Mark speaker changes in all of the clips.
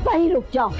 Speaker 1: वहीं रुक जाओ।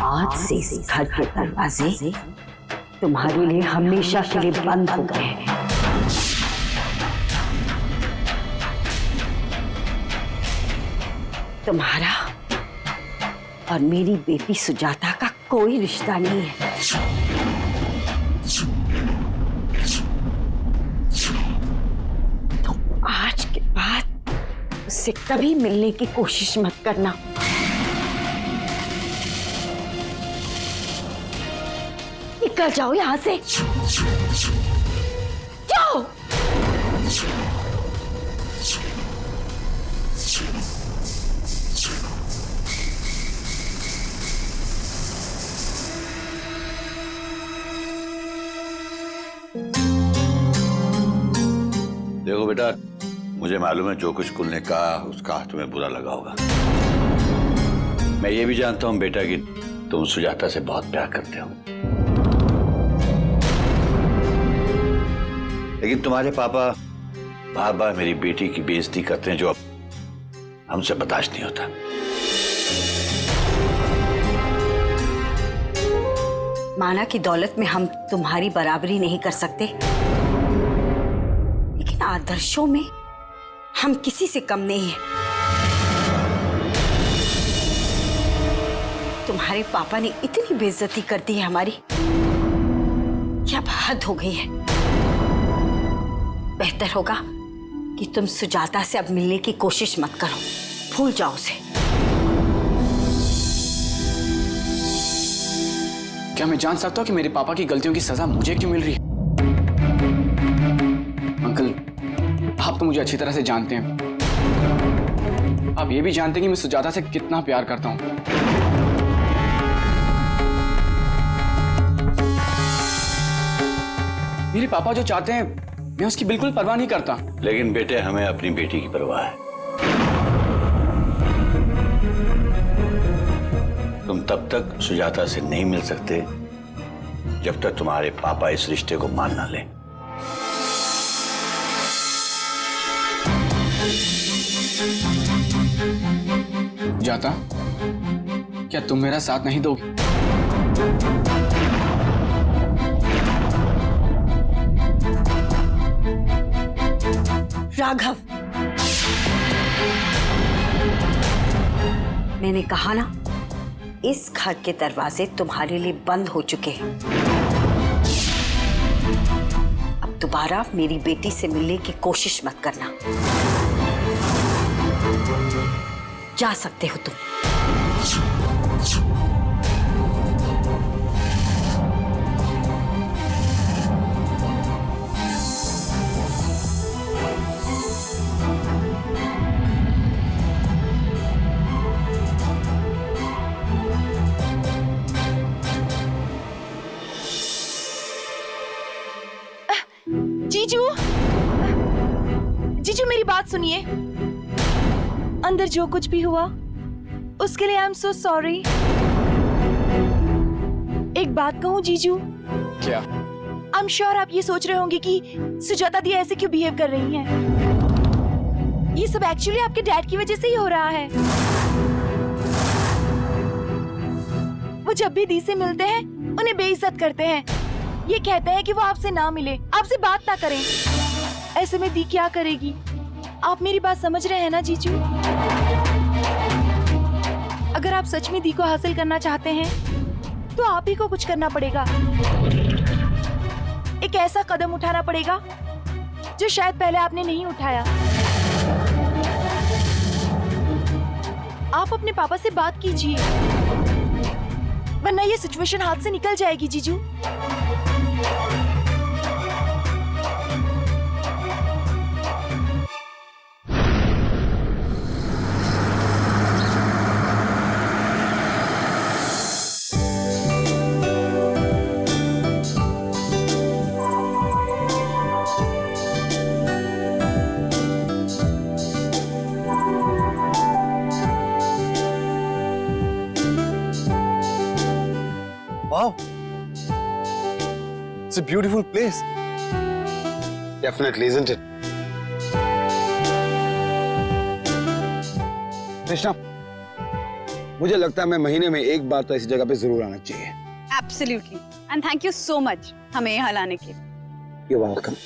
Speaker 1: आज से इस घर के दरवाजे तुम्हारे लिए हमेशा के लिए बंद हो गए हैं। तुम्हारा और मेरी बेटी सुजाता का कोई रिश्ता नहीं है। तो आज के बाद उससे कभी मिलने की कोशिश मत करना। निकल जाओ यहां से, जाओ।
Speaker 2: देखो बेटा, मुझे मालूम है जो कुछ कुल ने कहा उसका तुम्हें बुरा लगा होगा। मैं ये भी जानता हूँ बेटा कि तुम सुजाता से बहुत प्यार करते हो, लेकिन तुम्हारे पापा बार बार मेरी बेटी की बेइज्जती करते हैं जो अब हमसे बर्दाश्त नहीं होता।
Speaker 1: माना कि दौलत में हम तुम्हारी बराबरी नहीं कर सकते, लेकिन आदर्शों में हम किसी से कम नहीं हैं। तुम्हारे पापा ने इतनी बेइज्जती कर दी है हमारी, क्या हद हो गई है। बेहतर होगा कि तुम सुजाता से अब मिलने की कोशिश मत करो, भूल जाओ उसे।
Speaker 3: क्या मैं जान सकता हूँ कि मेरे पापा की गलतियों की सजा मुझे क्यों मिल रही है? अंकल, आप तो मुझे अच्छी तरह से जानते हैं। आप ये भी जानते हैं कि मैं सुजाता से कितना प्यार करता हूँ। मेरे पापा जो चाहते हैं मैं उसकी बिल्कुल परवाह नहीं करता।
Speaker 2: लेकिन बेटे, हमें अपनी बेटी की परवाह है। तुम तब तक सुजाता से नहीं मिल सकते जब तक तुम्हारे पापा इस रिश्ते को मान ना लें।
Speaker 3: जाता, क्या तुम मेरा साथ नहीं दोगे?
Speaker 1: राघव, मैंने कहा ना, इस घर के दरवाजे तुम्हारे लिए बंद हो चुके हैं। अब दोबारा मेरी बेटी से मिलने की कोशिश मत करना। जा सकते हो तुम।
Speaker 4: जीजू, जीजू मेरी बात सुनिए। अंदर जो कुछ भी हुआ उसके लिए आई एम सो सॉरी। एक बात कहूँ जीजू?
Speaker 3: क्या?
Speaker 4: आई एम श्योर आप ये सोच रहे होंगे कि सुजाता दी ऐसे क्यों बिहेव कर रही हैं। ये सब एक्चुअली आपके डैड की वजह से ही हो रहा है। वो जब भी दी से मिलते हैं उन्हें बेइज्जत करते हैं। ये कहते हैं कि वो आपसे ना मिले, आपसे बात ना करें। ऐसे में दी क्या करेगी? आप मेरी बात समझ रहे हैं ना जीजू? अगर आप सच में दी को हासिल करना चाहते हैं तो आप ही को कुछ करना पड़ेगा। एक ऐसा कदम उठाना पड़ेगा जो शायद पहले आपने नहीं उठाया। आप अपने पापा से बात कीजिए, वरना ये सिचुएशन हाथ से निकल जाएगी जीजू।
Speaker 5: It's a beautiful place. Definitely, isn't it? Krishna, मुझे लगता है मैं महीने में एक बार तो ऐसी जगह पे जरूर आना चाहिए।
Speaker 6: Absolutely. And thank you so much हमें यहाँ लाने के लिए।
Speaker 5: You're welcome.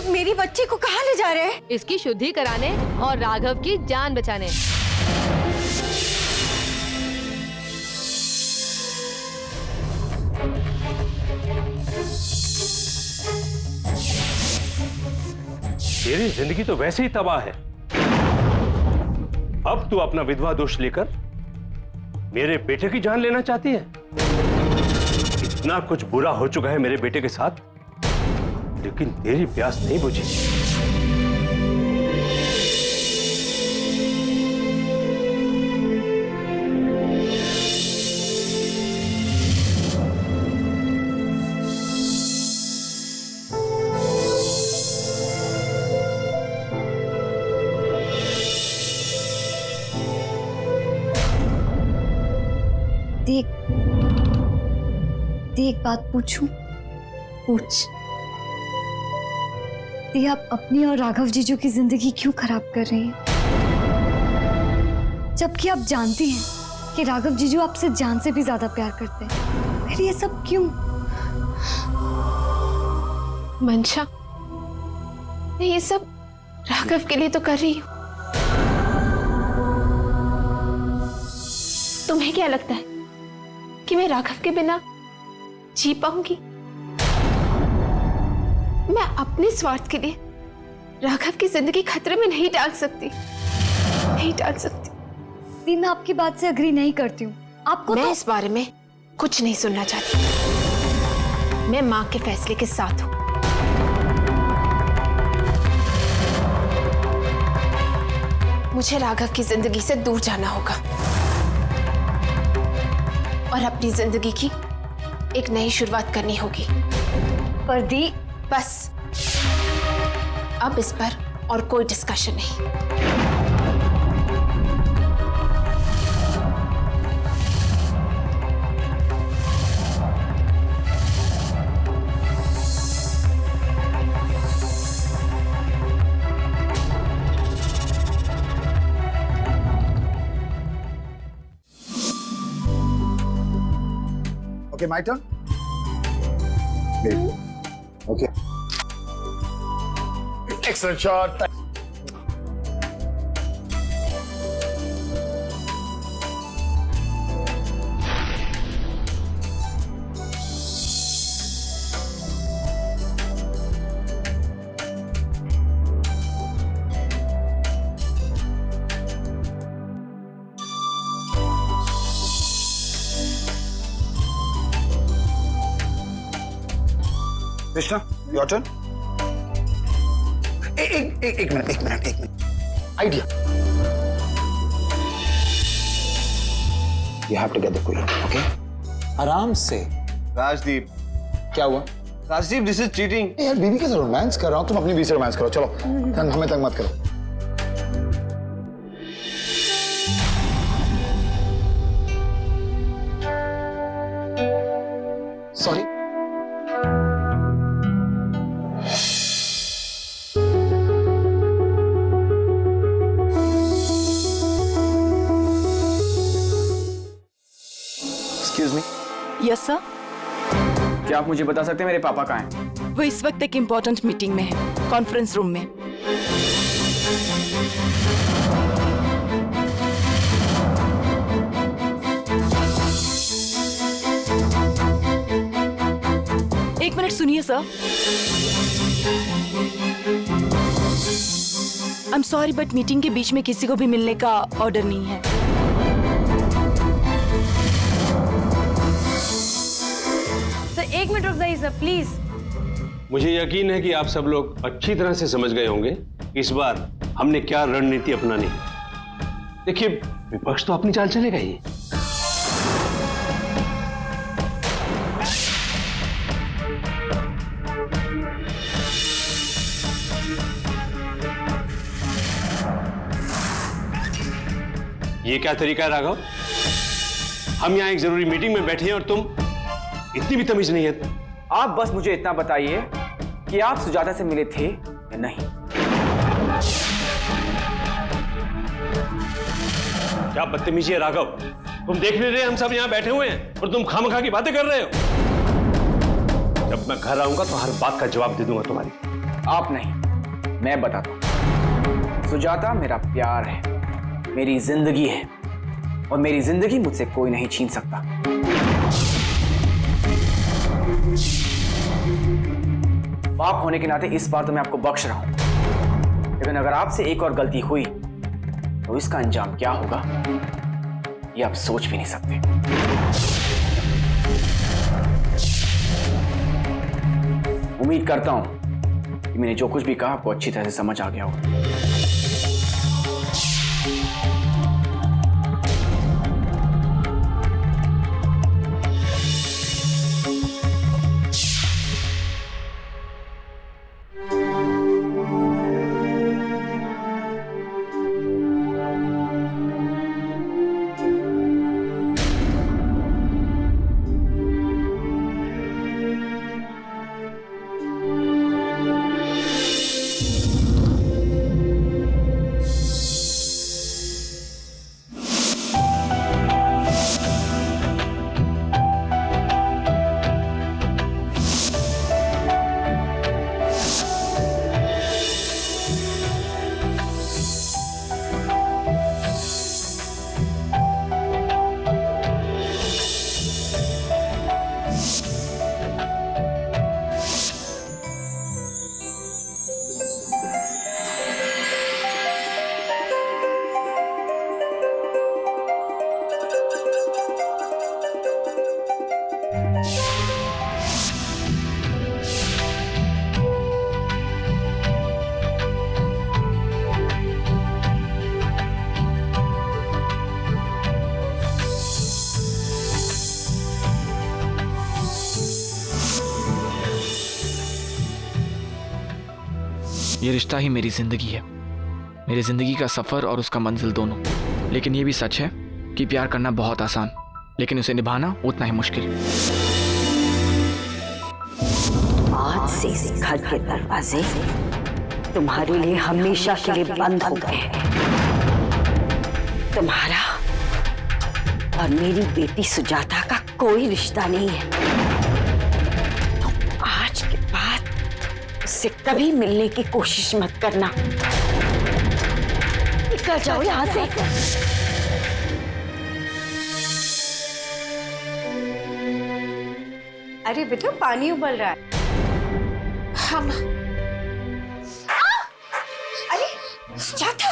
Speaker 6: मेरी बच्ची को कहाँ ले जा रहे हैं?
Speaker 7: इसकी शुद्धि कराने और राघव की जान बचाने।
Speaker 8: तेरी जिंदगी तो वैसे ही तबाह है। अब तू अपना विधवा दोष लेकर मेरे बेटे की जान लेना चाहती है। इतना कुछ बुरा हो चुका है मेरे बेटे के साथ, लेकिन तेरी प्यास नहीं बुझी।
Speaker 9: एक बात पूछूं? पूछ। आप अपनी और राघव जीजू की जिंदगी क्यों खराब कर रही हैं? जबकि आप जानती हैं कि राघव जीजू आपसे जान से भी ज्यादा प्यार करते हैं। फिर ये सब क्यों?
Speaker 7: मंशा, मैं ये सब राघव के लिए तो कर रही हूँ। तुम्हें क्या लगता है कि मैं राघव के बिना जी पाऊंगी? मैं अपने स्वार्थ के लिए राघव की जिंदगी खतरे में नहीं डाल सकती, नहीं डाल सकती।
Speaker 9: दी, मैं आपकी बात से अग्री नहीं करती हूँ। आपको
Speaker 7: मैं
Speaker 9: तो...
Speaker 7: इस बारे में कुछ नहीं सुनना चाहती। मैं माँ के फैसले के साथ हूँ। मुझे राघव की जिंदगी से दूर जाना होगा और अपनी जिंदगी की एक नई शुरुआत करनी होगी।
Speaker 9: पर दी,
Speaker 7: बस अब इस पर और कोई डिस्कशन नहीं।
Speaker 5: Okay, my turn. Okay. Excellent shot. Krishna, your turn. एक मिनट। Idea. You have to get the queen, okay? आराम से।
Speaker 10: राजदीप,
Speaker 5: क्या हुआ?
Speaker 10: Rajdeep, this is cheating.
Speaker 5: यार बीवी के साथ रोमांस कर रहा हूँ, तुम अपनी बीवी से रोमांस करो। चलो, हमें तंग मत करो। Sorry.
Speaker 3: Excuse me,
Speaker 4: yes sir.
Speaker 3: क्या आप मुझे बता सकते हैं मेरे पापा कहाँ हैं?
Speaker 4: वो इस वक्त एक इम्पोर्टेंट मीटिंग में है, कॉन्फ्रेंस रूम में। एक मिनट सुनिए sir. I am sorry but meeting के बीच में किसी को भी मिलने का ऑर्डर नहीं है।
Speaker 6: सर एक मिनट रुक जाइए सर प्लीज।
Speaker 8: मुझे यकीन है कि आप सब लोग अच्छी तरह से समझ गए होंगे इस बार हमने क्या रणनीति अपनानी है। देखिए, विपक्ष तो अपनी चाल चलेगा ही। ये क्या तरीका है राघव? हम यहां एक जरूरी मीटिंग में बैठे हैं और तुम इतनी भी तमीज नहीं है।
Speaker 3: आप बस मुझे इतना बताइए कि आप सुजाता से मिले थे या नहीं।
Speaker 8: क्या बदतमीजी है राघव? तुम देख नहीं रहे हम सब यहां बैठे हुए हैं और तुम खामखा की बातें कर रहे हो। जब मैं घर आऊंगा तो हर बात का जवाब दे दूंगा तुम्हारी।
Speaker 3: आप नहीं, मैं बताता हूं। सुजाता मेरा प्यार है, मेरी जिंदगी है और मेरी जिंदगी मुझसे कोई नहीं छीन सकता। बाप होने के नाते इस बार तो मैं आपको बख्श रहा हूं, लेकिन अगर आपसे एक और गलती हुई तो इसका अंजाम क्या होगा ये आप सोच भी नहीं सकते। उम्मीद करता हूं कि मैंने जो कुछ भी कहा आपको अच्छी तरह से समझ आ गया होगा। ये रिश्ता ही मेरी जिंदगी है, मेरी जिंदगी का सफर और उसका मंजिल दोनों। लेकिन ये भी सच है कि प्यार करना बहुत आसान, लेकिन उसे निभाना उतना ही मुश्किल।
Speaker 1: आज से इस घर के दरवाजे तुम्हारे लिए हमेशा के लिए बंद हो गए हैं। तुम्हारा और मेरी बेटी सुजाता का कोई रिश्ता नहीं है। तुम आज के बाद उससे कभी मिलने की कोशिश मत करना। निकल जाओ यहाँ से।
Speaker 6: अरे बेटा पानी उबल रहा है।
Speaker 7: हम
Speaker 6: अरे सुजाता,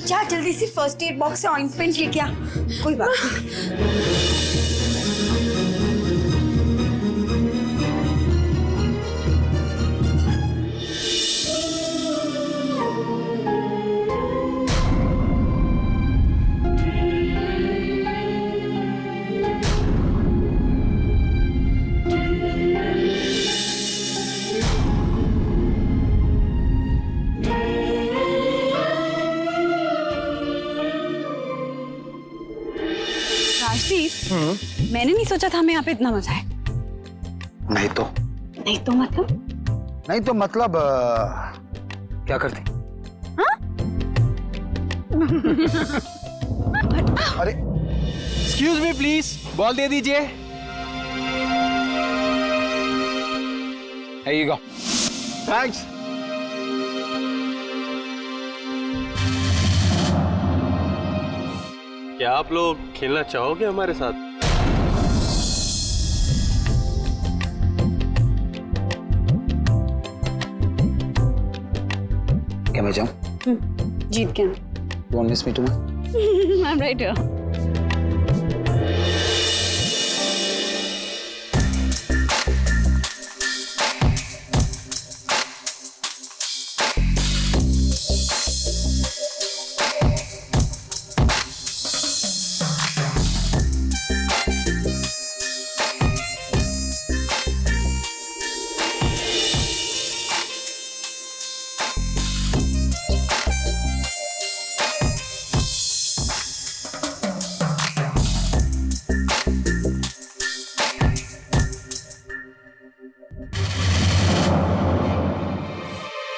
Speaker 6: जा जल्दी से फर्स्ट एड बॉक्स से ऑइंटमेंट लेके आ। कोई बात नहीं। राजदीप, मैंने नहीं सोचा था हमें यहाँ पे इतना मजा है।
Speaker 5: नहीं तो मतलब क्या करते? अरे
Speaker 10: एक्सक्यूज मी प्लीज, बॉल दे दीजिए।
Speaker 5: Here you go.
Speaker 10: थैंक्स।
Speaker 11: क्या आप लोग खेलना चाहोगे हमारे साथ?
Speaker 5: क्या मैं जाऊं?
Speaker 6: जीत गया।
Speaker 5: Won't miss me too much?
Speaker 6: I'm right here.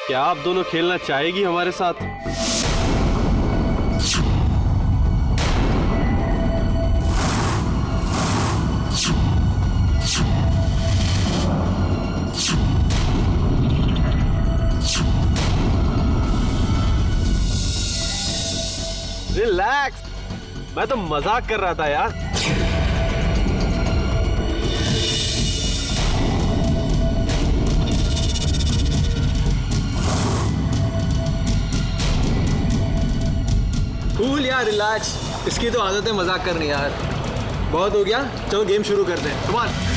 Speaker 11: क्या आप दोनों खेलना चाहेगी हमारे साथ? रिलैक्स, मैं तो मजाक कर रहा था यार।
Speaker 10: कूल यार, रिलैक्स। इसकी तो आदत है मजाक करनी यार। बहुत हो गया, चलो गेम शुरू करते हैं। Come on.